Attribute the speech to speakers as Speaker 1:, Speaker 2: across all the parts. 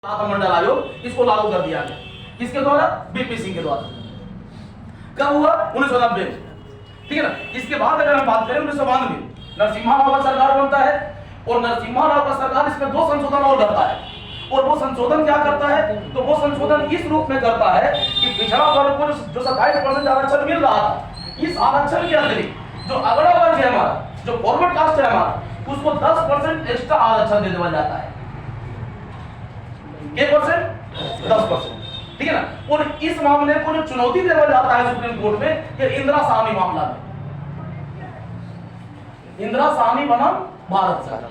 Speaker 1: मंडल आयोग इसको लागू कर दिया गया। किसके द्वारा? बीपी सिंह के द्वारा। कब हुआ? 1990 में। ठीक है ना। इसके बाद अगर हम बात करें 1992 नरसिम्हा राव का सरकार बनता है और नरसिम्हा राव का सरकार इसमें दो संशोधन और करता है। और वो संशोधन क्या करता है? तो वो संशोधन इस रूप में करता है कि पिछड़ा वर्ग को जो 27% आरक्षण मिल रहा था, इस आरक्षण के अतिरिक्त जो अगड़ा वर्ग है हमारा, जो फॉरवर्ड कास्ट है हमारा, उसको 10% एक्स्ट्रा आरक्षण दे दिया जाता है। कितने परसेंट? 10%। ठीक है ना। और इस मामले को जो चुनौती देना जाता है सुप्रीम कोर्ट में, ये इंदिरा साहनी मामला में। इंदिरा साहनी बनाम भारत सरकार,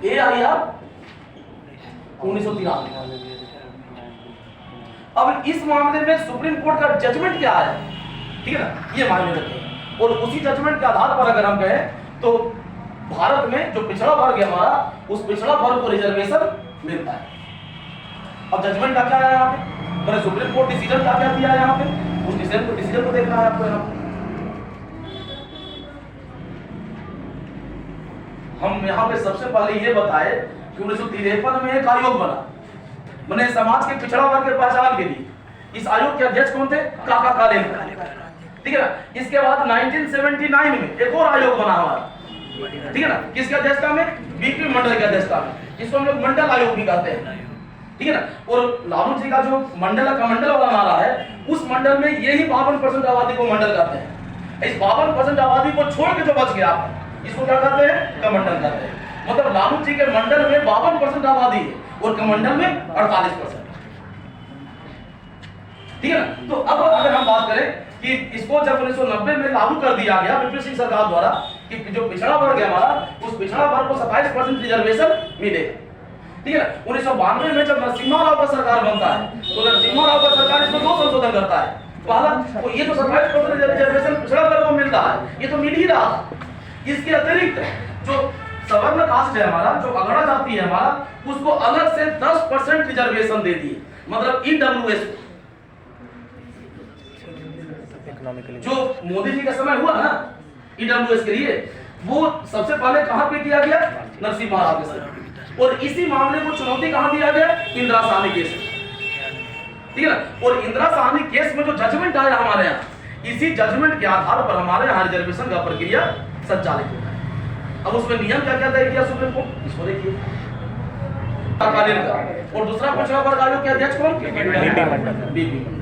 Speaker 1: ये आई आप 1993। अब इस मामले में सुप्रीम कोर्ट का जजमेंट क्या है, ठीक है ना, ये मायने रखते हैं। और उसी जजमेंट के आधार पर अगर हम कहें तो भारत में जो पिछड़ा वर्ग है हमारा, उस पिछड़ा वर्ग को रिजर्वेशन मिलता है। अब जजमेंट क्या क्या है यहाँ पे, मैंने सुप्रीम कोर्ट डिसीजन क्या क्या दिया है यहाँ पे, उस डिसीजन को देखना है आपको यहाँ पे। हम यहाँ पे सबसे पहले ये बताए कि 1953 में एक आयोग बना, मैंने समाज के पिछड़ा वर्ग के पहचान के लिए। इस आयोग के अध्यक्ष कौन थे? काका कालेलकर। ठीक है ना। इसके बाद 1979 में एक और आयोग बना हमारा, ठीक है ना, किसके अध्यक्षता में? बीपी मंडल के अध्यक्षता में, जिसको हम लोग मंडल आयोग भी कहते हैं। ठीक है ना। और लालू जी का जो मंडल का मंडल वाला नारा है, उस मंडल में यही 52% आबादी को मंडल कहते हैं। इस 52% आबादी को छोड़ के जो बच गया, इसको क्या कहते हैं? कमंडल कहते हैं। मतलब लालू जी के मंडल में 52% आबादी है और कमंडल में 48%। ठीक है ना। तो अब अगर हम बात करें कि इसको जब 1990 में लागू कर दिया गया बीपी सिंह सरकार द्वारा कि जो पिछड़ा वर्ग है हमारा, उस पिछड़ा वर्ग को 27% रिजर्वेशन मिलेगा। ठीक है ना। 1992 में जब नरसिम्हा राव का सरकार बनता है, तो नरसिम्हा राव का सरकार इसमें दो संशोधन करता है। पहला, तो ये जो 27% रिजर्वेशन पिछड़ा वर्ग को मिल रहा है, ये तो मिल ही रहा था। इसके अतिरिक्त जो सवर्ण कास्ट है हमारा, जो अगड़ा जाति है हमारा, उसको अलग से 10% रिजर्वेशन दे दिए। मतलब ईडब्ल्यूएस जो मोदी जी का समय हुआ ना ईडब्ल्यूएस के लिए, वो सबसे पहले कहां पे किया गया? नरसिम्हा राव के समय। और इसी मामले को चुनौती कहां दिया गया? इंदिरा साहनी केस में। ठीक है ना। और इंदिरा साहनी केस में जो जजमेंट आया हमारे यहाँ, इसी जजमेंट के आधार पर हमारे यहाँ रिजर्वेशन का प्रक्रिया संचालित होता है। अब उसमें नियम क्या क्या तय किया सुप्रीम कोर्ट, इसको देखिए। और दूसरा पिछड़ा वर्ग आयोग के अध्यक्ष कौन? बीपी मंडल।